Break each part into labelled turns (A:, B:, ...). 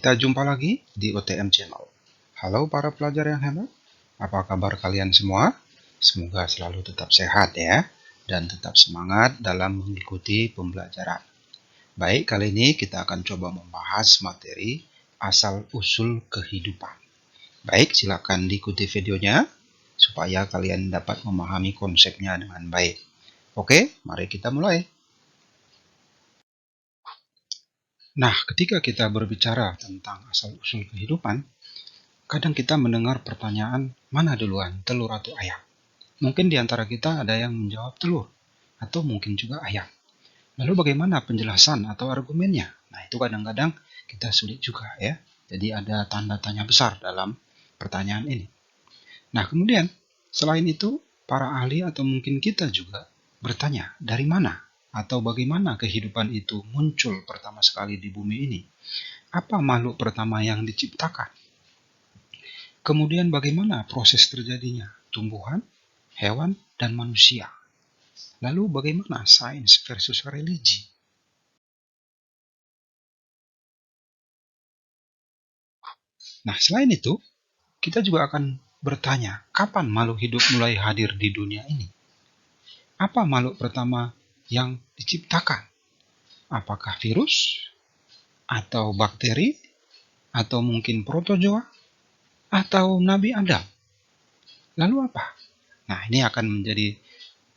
A: Kita jumpa lagi di OTM Channel. Halo para pelajar yang hebat, apa kabar kalian semua? Semoga selalu tetap sehat ya, dan tetap semangat dalam mengikuti pembelajaran. Baik, kali ini kita akan coba membahas materi asal-usul kehidupan. Baik, silakan diikuti videonya, supaya kalian dapat memahami konsepnya dengan baik. Oke, mari kita mulai. Nah, ketika kita berbicara tentang asal-usul kehidupan, kadang kita mendengar pertanyaan, mana duluan, telur atau ayam? Mungkin di antara kita ada yang menjawab telur, atau mungkin juga ayam. Lalu bagaimana penjelasan atau argumennya? Nah, itu kadang-kadang kita sulit juga ya. Jadi ada tanda tanya besar dalam pertanyaan ini. Nah, kemudian selain itu, para ahli atau mungkin kita juga bertanya, dari mana atau bagaimana kehidupan itu muncul pertama sekali di bumi ini? Apa makhluk pertama yang diciptakan? Kemudian bagaimana proses terjadinya tumbuhan, hewan, dan manusia? Lalu bagaimana sains versus religi? Nah, selain itu, kita juga akan bertanya, kapan makhluk hidup mulai hadir di dunia ini? Apa makhluk pertama yang diciptakan? Apakah virus? Atau bakteri? Atau mungkin protozoa? Atau Nabi Adam? Lalu apa? Nah, ini akan menjadi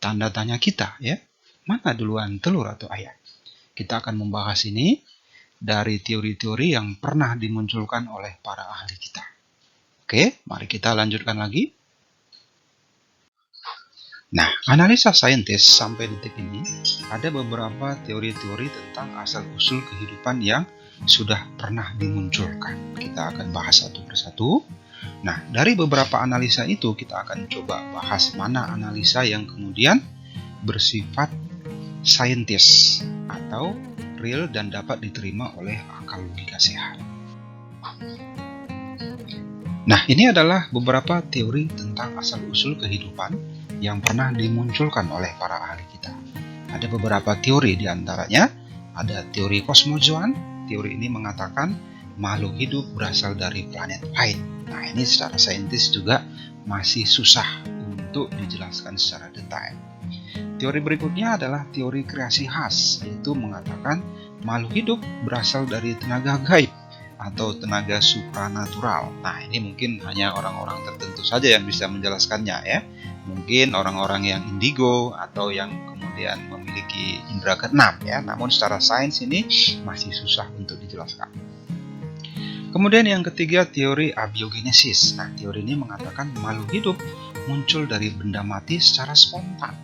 A: tanda tanya kita ya. Mana duluan telur atau ayam? Kita akan membahas ini dari teori-teori yang pernah dimunculkan oleh para ahli kita. Oke, mari kita lanjutkan lagi. Nah, analisa saintis sampai detik ini ada beberapa teori-teori tentang asal-usul kehidupan yang sudah pernah dimunculkan. Kita akan bahas satu persatu. Nah, dari beberapa analisa itu kita akan coba bahas mana analisa yang kemudian bersifat saintis atau real dan dapat diterima oleh akal logika sehat. Nah, ini adalah beberapa teori tentang asal-usul kehidupan yang pernah dimunculkan oleh para ahli kita. Ada beberapa teori, diantaranya ada teori kosmozoan. Teori ini mengatakan makhluk hidup berasal dari planet lain. Nah, ini secara saintis juga masih susah untuk dijelaskan secara detail. Teori berikutnya adalah teori kreasi khas, yaitu mengatakan makhluk hidup berasal dari tenaga gaib atau tenaga supranatural. Nah, ini mungkin hanya orang-orang tertentu saja yang bisa menjelaskannya ya. Mungkin orang-orang yang indigo atau yang kemudian memiliki indera keenam ya. Namun secara sains ini masih susah untuk dijelaskan. Kemudian yang ketiga, teori abiogenesis. Nah, teori ini mengatakan makhluk hidup muncul dari benda mati secara spontan.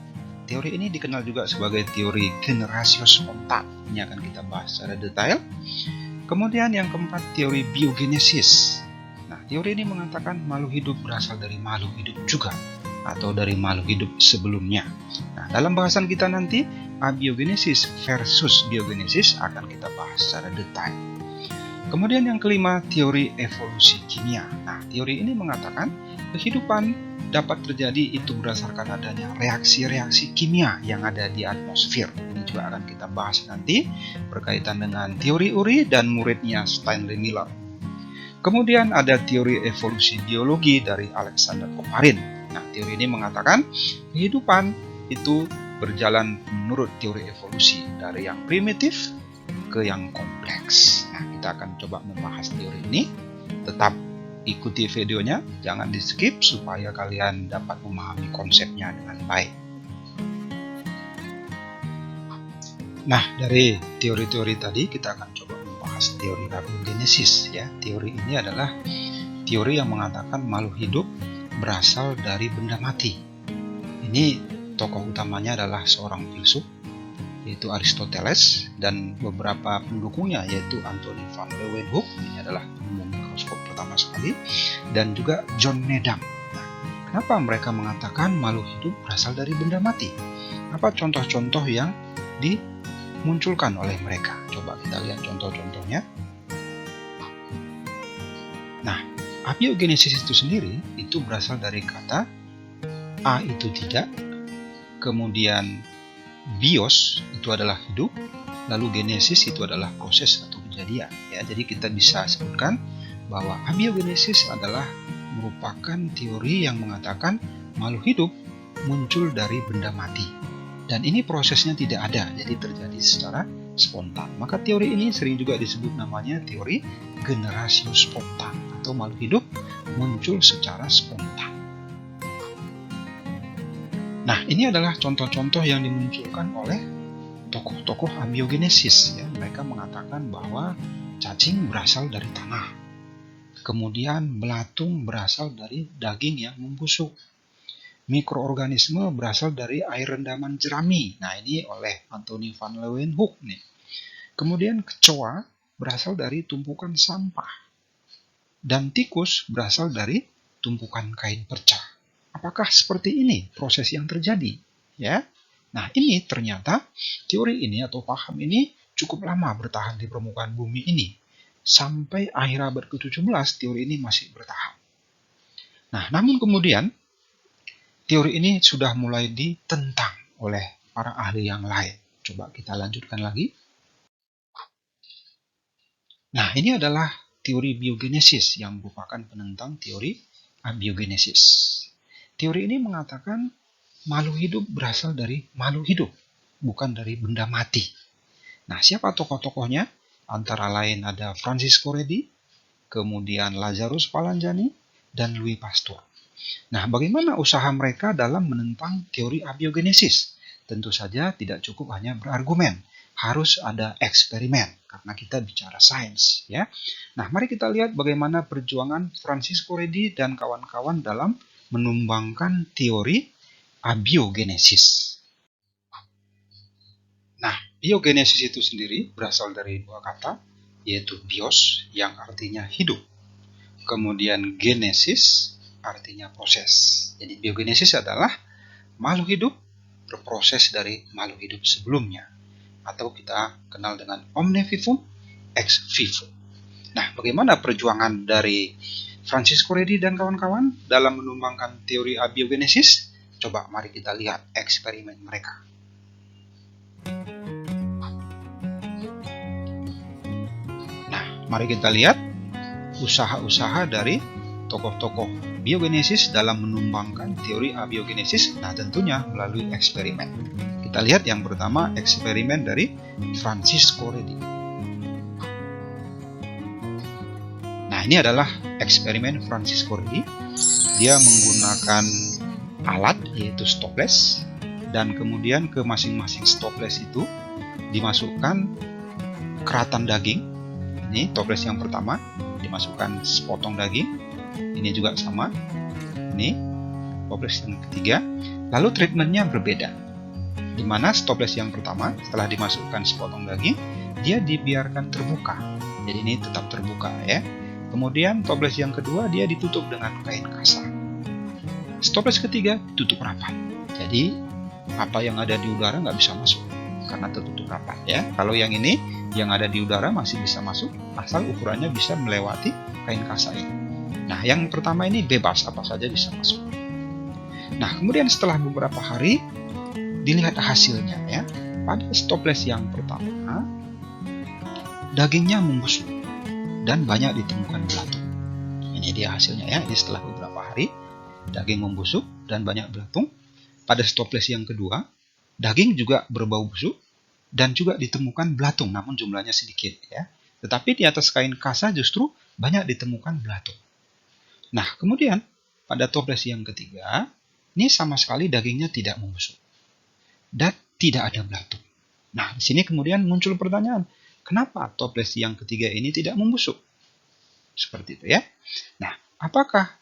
A: Teori ini dikenal juga sebagai teori generasio spontan. Ini akan kita bahas secara detail. Kemudian yang keempat, teori biogenesis. Nah, teori ini mengatakan makhluk hidup berasal dari makhluk hidup juga, atau dari makhluk hidup sebelumnya. Nah, dalam bahasan kita nanti, abiogenesis versus biogenesis akan kita bahas secara detail. Kemudian yang kelima, teori evolusi kimia. Nah, teori ini mengatakan kehidupan dapat terjadi itu berdasarkan adanya reaksi-reaksi kimia yang ada di atmosfer. Ini juga akan kita bahas nanti berkaitan dengan teori Uri dan muridnya Stanley Miller. Kemudian ada teori evolusi biologi dari Alexander Oparin. Nah, teori ini mengatakan kehidupan itu berjalan menurut teori evolusi dari yang primitif ke yang kompleks. Nah, kita akan coba membahas teori ini. Tetap ikuti videonya, jangan di skip supaya kalian dapat memahami konsepnya dengan baik. Nah, dari teori-teori tadi kita akan coba membahas teori abiogenesis ya. Teori ini adalah teori yang mengatakan makhluk hidup berasal dari benda mati. Ini tokoh utamanya adalah seorang filsuf, yaitu Aristoteles, dan beberapa pendukungnya yaitu Anthony van Leeuwenhoek, ini adalah penemu mikroskop pertama sekali, dan juga John Needham. Nah, kenapa mereka mengatakan makhluk hidup berasal dari benda mati? Apa contoh-contoh yang dimunculkan oleh mereka? Coba kita lihat contoh-contohnya. Nah, abiogenesis itu sendiri itu berasal dari kata a itu tidak, kemudian bios itu adalah hidup, lalu genesis itu adalah proses atau kejadian. Ya, jadi kita bisa sebutkan bahwa abiogenesis adalah merupakan teori yang mengatakan makhluk hidup muncul dari benda mati. Dan ini prosesnya tidak ada, jadi terjadi secara spontan. Maka teori ini sering juga disebut namanya teori generasi spontan, atau makhluk hidup muncul secara spontan. Nah, ini adalah contoh-contoh yang dimunculkan oleh tokoh-tokoh abiogenesis. Ya. Mereka mengatakan bahwa cacing berasal dari tanah. Kemudian belatung berasal dari daging yang membusuk. Mikroorganisme berasal dari air rendaman jerami. Nah, ini oleh Anthony van Leeuwenhoek nih. Kemudian kecoa berasal dari tumpukan sampah. Dan tikus berasal dari tumpukan kain perca. Apakah seperti ini proses yang terjadi? Ya. Nah, ini ternyata teori ini atau paham ini cukup lama bertahan di permukaan bumi ini. Sampai akhir abad ke-17 teori ini masih bertahan. Nah, namun kemudian teori ini sudah mulai ditentang oleh para ahli yang lain. Coba kita lanjutkan lagi. Nah, ini adalah teori biogenesis yang merupakan penentang teori abiogenesis. Teori ini mengatakan makhluk hidup berasal dari makhluk hidup, bukan dari benda mati. Nah, siapa tokoh-tokohnya? Antara lain ada Francisco Redi, kemudian Lazarus Palanjani, dan Louis Pasteur. Nah, bagaimana usaha mereka dalam menentang teori abiogenesis? Tentu saja tidak cukup hanya berargumen, harus ada eksperimen karena kita bicara sains, ya. Nah, mari kita lihat bagaimana perjuangan Francisco Redi dan kawan-kawan dalam menumbangkan teori abiogenesis. Nah, biogenesis itu sendiri berasal dari dua kata, yaitu bios yang artinya hidup, kemudian genesis artinya proses. Jadi biogenesis adalah makhluk hidup berproses dari makhluk hidup sebelumnya, atau kita kenal dengan omne vivum ex vivo. Nah, bagaimana perjuangan dari Francisco Redi dan kawan-kawan dalam menumbangkan teori abiogenesis? Coba mari kita lihat eksperimen mereka. Nah, mari kita lihat usaha-usaha dari tokoh-tokoh biogenesis dalam menumbangkan teori abiogenesis. Nah, tentunya melalui eksperimen. Kita lihat yang pertama eksperimen dari Francisco Redi. Nah, ini adalah eksperimen Francisco Redi. Dia menggunakan alat yaitu stoples, dan kemudian ke masing-masing stoples itu dimasukkan keratan daging. Ini toples yang pertama, dimasukkan sepotong daging. Ini juga sama. Ini toples yang ketiga. Lalu treatmentnya berbeda. Di mana stoples yang pertama setelah dimasukkan sepotong daging, dia dibiarkan terbuka. Jadi ini tetap terbuka ya. Kemudian toples yang kedua dia ditutup dengan kain kasar. Stoples ketiga ditutup rapat. Jadi apa yang ada di udara nggak bisa masuk karena tertutup rapat ya. Kalau yang ini yang ada di udara masih bisa masuk asal ukurannya bisa melewati kain kasar ini. Nah, yang pertama ini bebas, apa saja bisa masuk. Nah, kemudian setelah beberapa hari dilihat hasilnya ya. Pada stoples yang pertama dagingnya membusuk dan banyak ditemukan belatung. Ini dia hasilnya ya. Ini setelah beberapa hari daging membusuk dan banyak belatung. Pada stoples yang kedua daging juga berbau busuk dan juga ditemukan belatung, namun jumlahnya sedikit ya. Tetapi di atas kain kasa justru banyak ditemukan belatung. Nah, kemudian pada toples yang ketiga ini sama sekali dagingnya tidak membusuk dan tidak ada belatung. Nah, di sini kemudian muncul pertanyaan, kenapa toples yang ketiga ini tidak membusuk? Seperti itu ya. Nah, apakah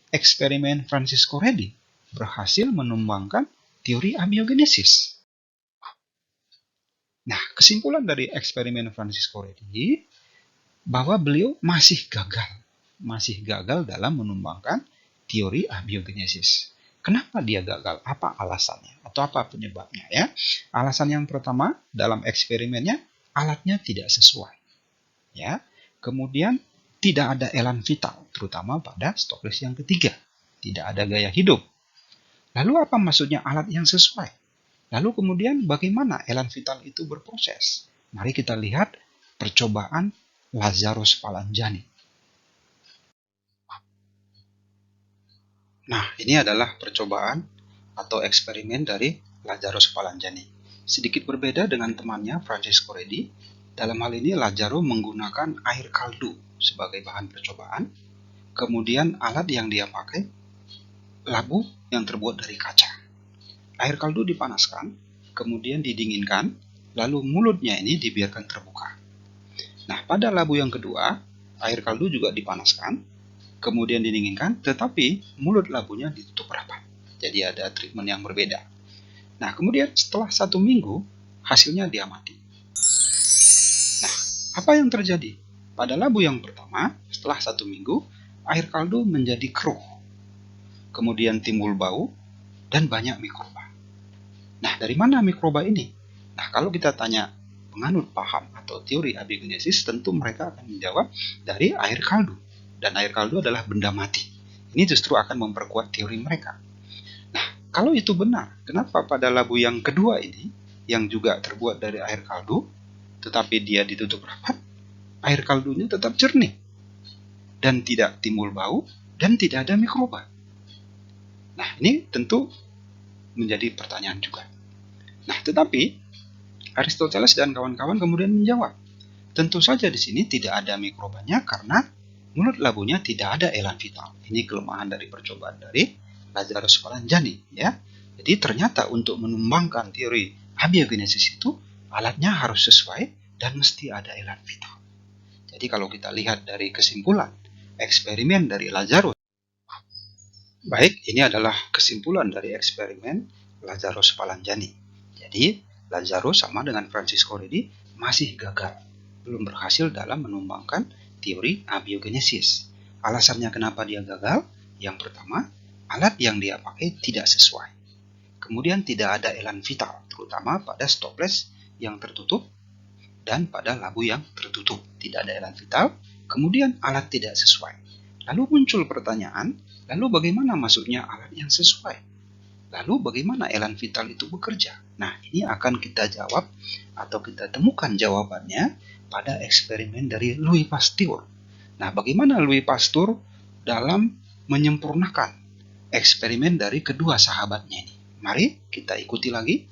A: eksperimen Francisco Redi berhasil menumbangkan teori abiogenesis? Nah, kesimpulan dari eksperimen Francisco Redi bahwa beliau masih gagal dalam menumbangkan teori abiogenesis. Kenapa dia gagal? Apa alasannya? Atau apa penyebabnya ya? Alasan yang pertama dalam eksperimennya alatnya tidak sesuai. Ya. Kemudian tidak ada elan vital, terutama pada stoples yang ketiga. Tidak ada gaya hidup. Lalu apa maksudnya alat yang sesuai? Lalu kemudian bagaimana elan vital itu berproses? Mari kita lihat percobaan Lazarus Palanjani. Nah, ini adalah percobaan atau eksperimen dari Lazarus Palanjani. Sedikit berbeda dengan temannya Francesco Redi. Dalam hal ini Lazaro menggunakan air kaldu sebagai bahan percobaan. Kemudian alat yang dia pakai labu yang terbuat dari kaca. Air kaldu dipanaskan, kemudian didinginkan, lalu mulutnya ini dibiarkan terbuka. Nah, pada labu yang kedua, air kaldu juga dipanaskan, kemudian didinginkan, tetapi mulut labunya ditutup rapat. Jadi ada treatment yang berbeda. Nah, kemudian setelah 1 minggu, hasilnya dia mati. Nah, apa yang terjadi? Pada labu yang pertama, setelah 1 minggu, air kaldu menjadi keruh. Kemudian timbul bau dan banyak mikroba. Nah, dari mana mikroba ini? Nah, kalau kita tanya penganut paham atau teori abiogenesis, tentu mereka akan menjawab dari air kaldu. Dan air kaldu adalah benda mati. Ini justru akan memperkuat teori mereka. Nah, kalau itu benar, kenapa pada labu yang kedua ini, yang juga terbuat dari air kaldu, tetapi dia ditutup rapat, air kaldunya tetap jernih, dan tidak timbul bau, dan tidak ada mikroba? Nah, ini tentu menjadi pertanyaan juga. Nah, tetapi Aristoteles dan kawan-kawan kemudian menjawab, tentu saja di sini tidak ada mikrobanya karena mulut labunya tidak ada elan vital. Ini kelemahan dari percobaan dari Lazarus Palanjani, ya. Jadi ternyata untuk menumbangkan teori abiogenesis itu alatnya harus sesuai dan mesti ada elan vital. Jadi kalau kita lihat dari kesimpulan eksperimen dari Lazarus, baik, ini adalah kesimpulan dari eksperimen Lazarus Palanjani. Jadi Lazarus sama dengan Francesco Redi masih gagal, belum berhasil dalam menumbangkan teori abiogenesis. Alasannya kenapa dia gagal? Yang pertama, alat yang dia pakai tidak sesuai. Kemudian tidak ada elan vital, terutama pada stopless yang tertutup dan pada labu yang tertutup. Tidak ada elan vital, kemudian alat tidak sesuai. Lalu muncul pertanyaan, lalu bagaimana masuknya alat yang sesuai? Lalu bagaimana elan vital itu bekerja? Nah, ini akan kita jawab atau kita temukan jawabannya pada eksperimen dari Louis Pasteur. Nah, bagaimana Louis Pasteur dalam menyempurnakan eksperimen dari kedua sahabatnya ini? Mari kita ikuti lagi.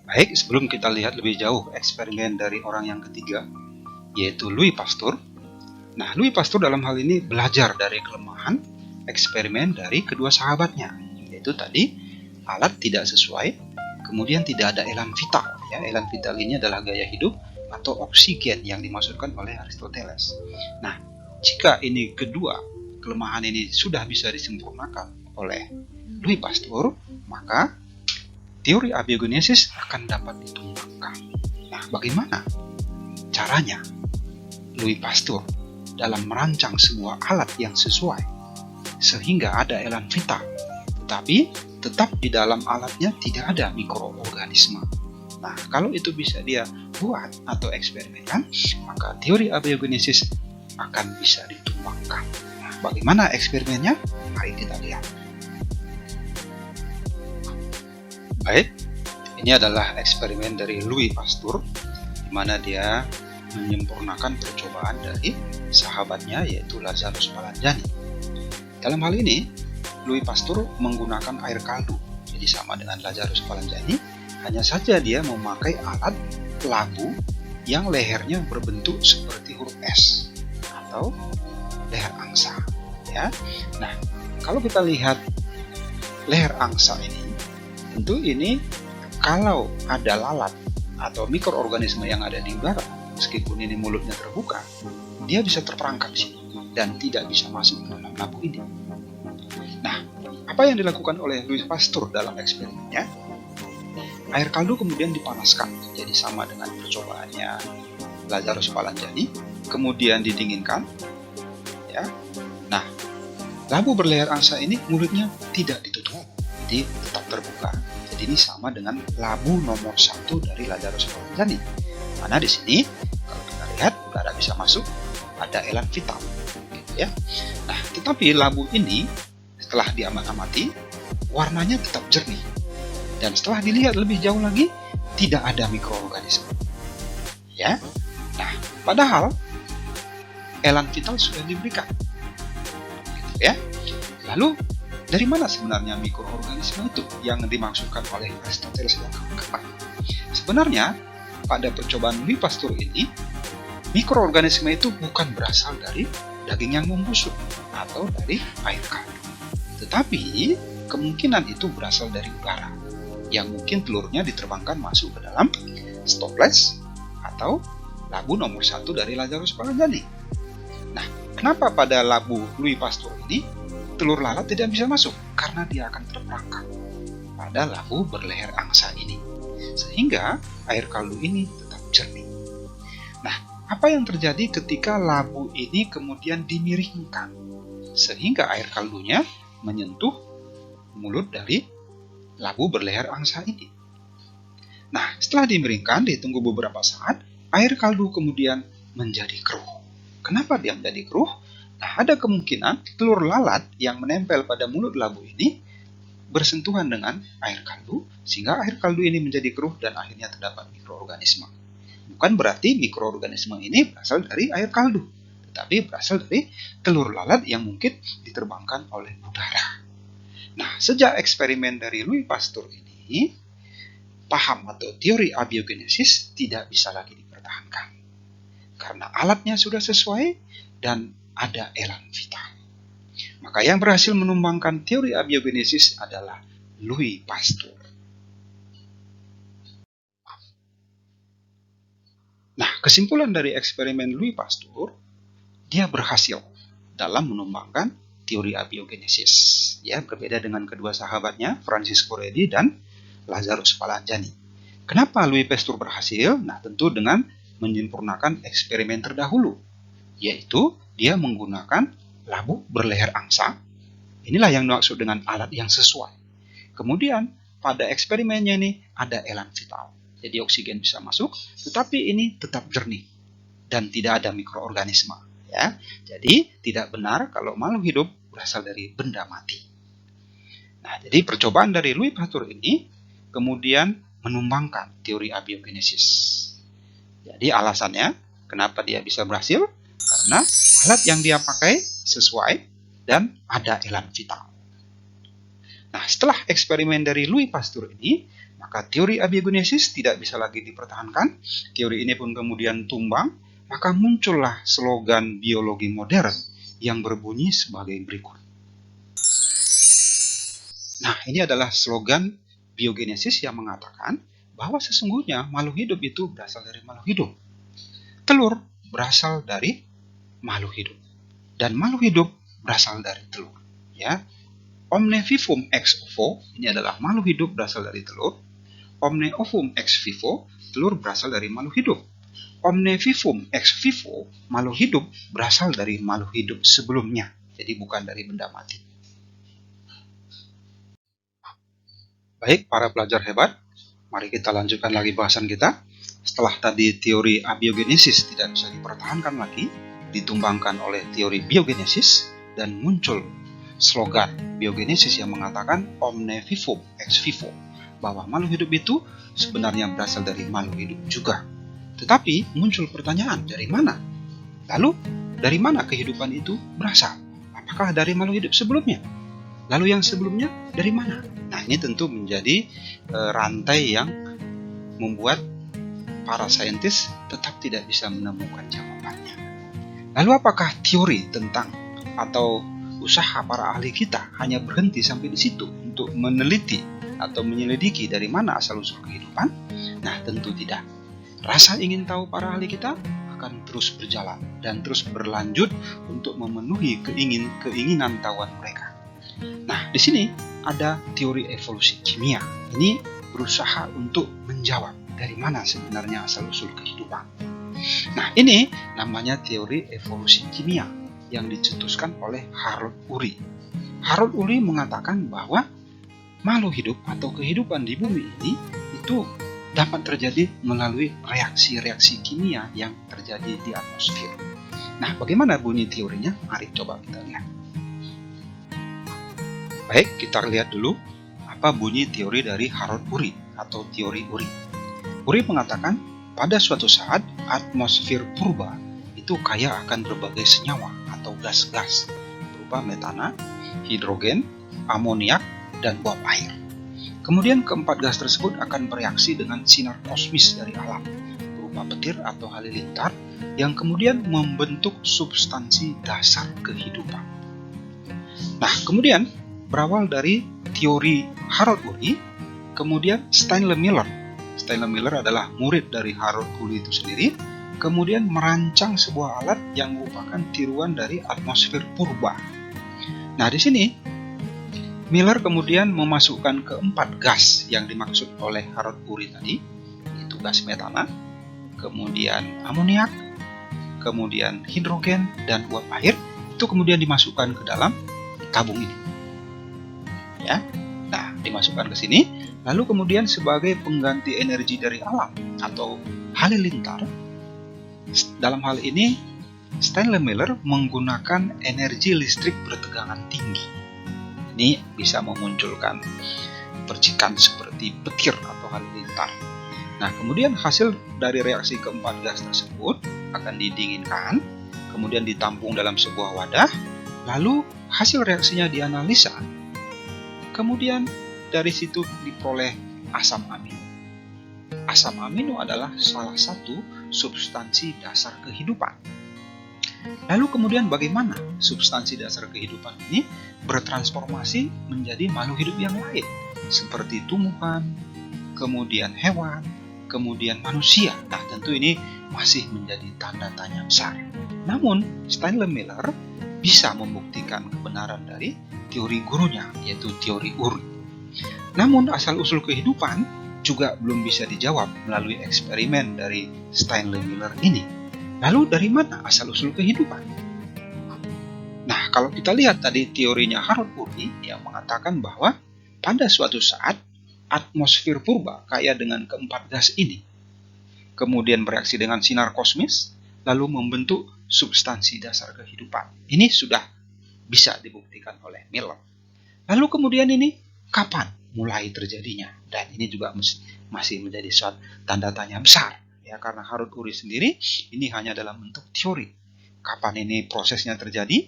A: Baik, sebelum kita lihat lebih jauh eksperimen dari orang yang ketiga, yaitu Louis Pasteur. Nah, Louis Pasteur dalam hal ini belajar dari kelemahan eksperimen dari kedua sahabatnya, yaitu tadi alat tidak sesuai, kemudian tidak ada elan vital. Ya, elan vital ini adalah gaya hidup atau oksigen yang dimaksudkan oleh Aristoteles. Nah, jika ini kedua kelemahan ini sudah bisa disempurnakan oleh Louis Pasteur, maka teori abiogenesis akan dapat ditumbangkan. Nah, bagaimana caranya Louis Pasteur dalam merancang sebuah alat yang sesuai sehingga ada elan vital, tetapi tetap di dalam alatnya tidak ada mikroorganisme. Nah, kalau itu bisa dia buat atau eksperimenkan, maka teori abiogenesis akan bisa ditumbangkan. Nah, bagaimana eksperimennya? Mari kita lihat. Baik, ini adalah eksperimen dari Louis Pasteur, di mana dia menyempurnakan percobaan dari sahabatnya yaitu Lazarus Palanjani. Dalam hal ini, Louis Pasteur menggunakan air kaldu, jadi sama dengan Lazarus Palanjani, hanya saja dia memakai alat labu yang lehernya berbentuk seperti huruf S atau leher angsa. Ya, nah kalau kita lihat leher angsa ini, tentu ini kalau ada lalat atau mikroorganisme yang ada di udara, meskipun ini mulutnya terbuka, dia bisa terperangkap di sini dan tidak bisa masuk ke dalam labu ini. Nah, apa yang dilakukan oleh Louis Pasteur dalam eksperimennya? Air kaldu kemudian dipanaskan, jadi sama dengan percobaannya Lazarus Palanjani, kemudian didinginkan. Ya, nah, labu berleher angsa ini mulutnya tidak ditutup, jadi tetap terbuka. Jadi ini sama dengan labu nomor 1 dari Lazarus Palanjani. Mana di sini kalau kita lihat udara bisa masuk, ada elan vital. Ya. Nah, tetapi labu ini setelah diamati, warnanya tetap jernih. Dan setelah dilihat lebih jauh lagi, tidak ada mikroorganisme. ya. Nah, padahal elan vital sudah diberikan, gitu ya. Lalu dari mana sebenarnya mikroorganisme itu yang dimaksudkan oleh Aristoteles dan kawan-kawan? Sebenarnya pada percobaan Louis Pasteur ini, mikroorganisme itu bukan berasal dari daging yang membusuk atau dari air kaldu, tetapi kemungkinan itu berasal dari udara yang mungkin telurnya diterbangkan masuk ke dalam stoples atau labu nomor 1 dari Lazarus Balanzani. Nah, kenapa pada labu Louis Pasteur ini telur lalat tidak bisa masuk? Karena dia akan terperangkap pada labu berleher angsa ini, sehingga air kaldu ini tetap jernih. Nah, apa yang terjadi ketika labu ini kemudian dimiringkan sehingga air kaldunya menyentuh mulut dari labu berleher angsa ini? Nah, setelah dimiringkan, ditunggu beberapa saat, air kaldu kemudian menjadi keruh. Kenapa dia menjadi keruh? Nah, ada kemungkinan telur lalat yang menempel pada mulut labu ini bersentuhan dengan air kaldu, sehingga air kaldu ini menjadi keruh dan akhirnya terdapat mikroorganisme. Bukan berarti mikroorganisme ini berasal dari air kaldu, tetapi berasal dari telur lalat yang mungkin diterbangkan oleh udara. Nah, sejak eksperimen dari Louis Pasteur ini, paham atau teori abiogenesis tidak bisa lagi dipertahankan, karena alatnya sudah sesuai dan ada elan vital. Maka yang berhasil menumbangkan teori abiogenesis adalah Louis Pasteur. Nah, kesimpulan dari eksperimen Louis Pasteur, dia berhasil dalam menumbangkan teori abiogenesis. Ya, berbeda dengan kedua sahabatnya, Francisco Redi dan Lazarus Balanzani. Kenapa Louis Pasteur berhasil? Nah, tentu dengan menyempurnakan eksperimen terdahulu, yaitu dia menggunakan labu berleher angsa. Inilah yang dimaksud dengan alat yang sesuai. Kemudian pada eksperimennya ini ada elan vital. Jadi oksigen bisa masuk, tetapi ini tetap jernih dan tidak ada mikroorganisme. Ya, jadi tidak benar kalau makhluk hidup berasal dari benda mati. Nah, jadi percobaan dari Louis Pasteur ini kemudian menumbangkan teori abiogenesis. Jadi alasannya kenapa dia bisa berhasil? Karena alat yang dia pakai sesuai dan ada elan vital. Nah, setelah eksperimen dari Louis Pasteur ini, maka teori abiogenesis tidak bisa lagi dipertahankan. Teori ini pun kemudian tumbang, maka muncullah slogan biologi modern yang berbunyi sebagai berikut. Nah, ini adalah slogan biogenesis yang mengatakan bahwa sesungguhnya makhluk hidup itu berasal dari makhluk hidup. Telur berasal dari makhluk hidup, dan makhluk hidup berasal dari telur. Ya, omne vivum ex ovo, ini adalah makhluk hidup berasal dari telur. Omne ovum ex vivo, telur berasal dari makhluk hidup. Omne vivum ex vivo, makhluk hidup berasal dari makhluk hidup sebelumnya, jadi bukan dari benda mati. Baik, para pelajar hebat, mari kita lanjutkan lagi bahasan kita. Setelah tadi teori abiogenesis tidak bisa dipertahankan lagi, ditumbangkan oleh teori biogenesis, dan muncul slogan biogenesis yang mengatakan omne vivum ex vivo, bahwa makhluk hidup itu sebenarnya berasal dari makhluk hidup juga. Tetapi muncul pertanyaan, dari mana? Lalu, dari mana kehidupan itu berasal? Apakah dari makhluk hidup sebelumnya? Lalu yang sebelumnya dari mana? Nah, ini tentu menjadi rantai yang membuat para saintis tetap tidak bisa menemukan jawabannya. Lalu apakah teori tentang atau usaha para ahli kita hanya berhenti sampai di situ untuk meneliti atau menyelidiki dari mana asal-usul kehidupan? Nah, tentu tidak. Rasa ingin tahu para ahli kita akan terus berjalan dan terus berlanjut untuk memenuhi keinginan tahuan mereka. Nah, di sini ada teori evolusi kimia. Ini berusaha untuk menjawab dari mana sebenarnya asal-usul kehidupan. Nah, ini namanya teori evolusi kimia yang dicetuskan oleh Harold Urey. Harold Urey mengatakan bahwa makhluk hidup atau kehidupan di bumi ini itu dapat terjadi melalui reaksi-reaksi kimia yang terjadi di atmosfer. Nah, bagaimana bunyi teorinya? Mari coba kita lihat. Baik, kita lihat dulu apa bunyi teori dari Harold Urey atau teori Urey. Urey mengatakan pada suatu saat atmosfer purba itu kaya akan berbagai senyawa atau gas-gas berupa metana, hidrogen, amoniak, dan uap air. Kemudian keempat gas tersebut akan bereaksi dengan sinar kosmis dari alam berupa petir atau halilintar yang kemudian membentuk substansi dasar kehidupan. Nah, kemudian berawal dari teori Harold Urey, kemudian Stanley Miller. Stanley Miller adalah murid dari Harold Urey itu sendiri, kemudian merancang sebuah alat yang merupakan tiruan dari atmosfer purba. Nah, di sini Miller kemudian memasukkan keempat gas yang dimaksud oleh Harold Urey tadi, yaitu gas metana, kemudian amoniak, kemudian hidrogen, dan uap air, itu kemudian dimasukkan ke dalam tabung ini. Ya, nah dimasukkan ke sini, lalu kemudian sebagai pengganti energi dari alam atau halilintar, dalam hal ini Stanley Miller menggunakan energi listrik bertegangan tinggi. Ini bisa memunculkan percikan seperti petir atau halilintar. Nah, kemudian hasil dari reaksi keempat gas tersebut akan didinginkan, kemudian ditampung dalam sebuah wadah, lalu hasil reaksinya dianalisa. Kemudian dari situ diperoleh asam amino. Asam amino adalah salah satu substansi dasar kehidupan. Lalu kemudian bagaimana substansi dasar kehidupan ini bertransformasi menjadi makhluk hidup yang lain, seperti tumbuhan, kemudian hewan, kemudian manusia. Nah, tentu ini masih menjadi tanda tanya besar. Namun, Stanley Miller bisa membuktikan kebenaran dari teori gurunya, yaitu teori Urey. Namun, asal-usul kehidupan juga belum bisa dijawab melalui eksperimen dari Stanley Miller ini. Lalu dari mana asal-usul kehidupan? Nah, kalau kita lihat tadi teorinya Harold Urey yang mengatakan bahwa pada suatu saat atmosfer purba kaya dengan keempat gas ini kemudian bereaksi dengan sinar kosmis lalu membentuk substansi dasar kehidupan. Ini sudah bisa dibuktikan oleh Miller. Lalu kemudian ini kapan mulai terjadinya? Dan ini juga masih menjadi suatu tanda tanya besar. Ya, karena Harold Urey sendiri ini hanya dalam bentuk teori. Kapan ini prosesnya terjadi,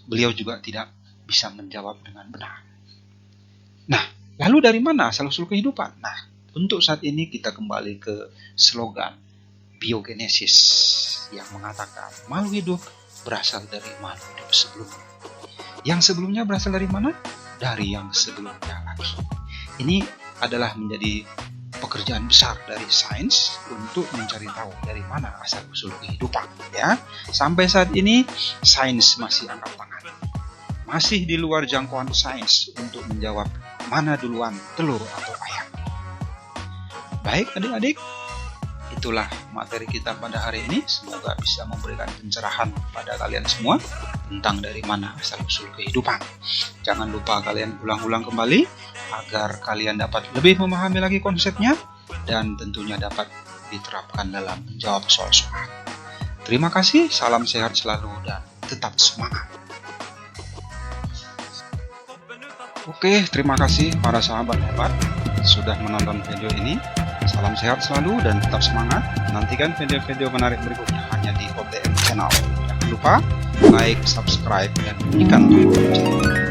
A: beliau juga tidak bisa menjawab dengan benar. Nah, lalu dari mana asal-usul kehidupan? Nah, untuk saat ini kita kembali ke slogan biogenesis yang mengatakan makhluk hidup berasal dari makhluk hidup sebelumnya. Yang sebelumnya berasal dari mana? Dari yang sebelumnya lagi. Ini adalah menjadi pekerjaan besar dari sains untuk mencari tahu dari mana asal-usul kehidupan. Ya, sampai saat ini sains masih angkat tangan, masih di luar jangkauan sains untuk menjawab mana duluan telur atau ayam. Baik adik-adik, itulah materi kita pada hari ini. Semoga bisa memberikan pencerahan pada kalian semua tentang dari mana asal-usul kehidupan. Jangan lupa kalian ulang-ulang kembali agar kalian dapat lebih memahami lagi konsepnya dan tentunya dapat diterapkan dalam menjawab soal-soal. Terima kasih, salam sehat selalu dan tetap semangat. Oke, terima kasih para sahabat hebat sudah menonton video ini. Salam sehat selalu dan tetap semangat. Nantikan video-video menarik berikutnya hanya di OTM Channel. Jangan lupa like, subscribe, dan bunyikan tombol lonceng.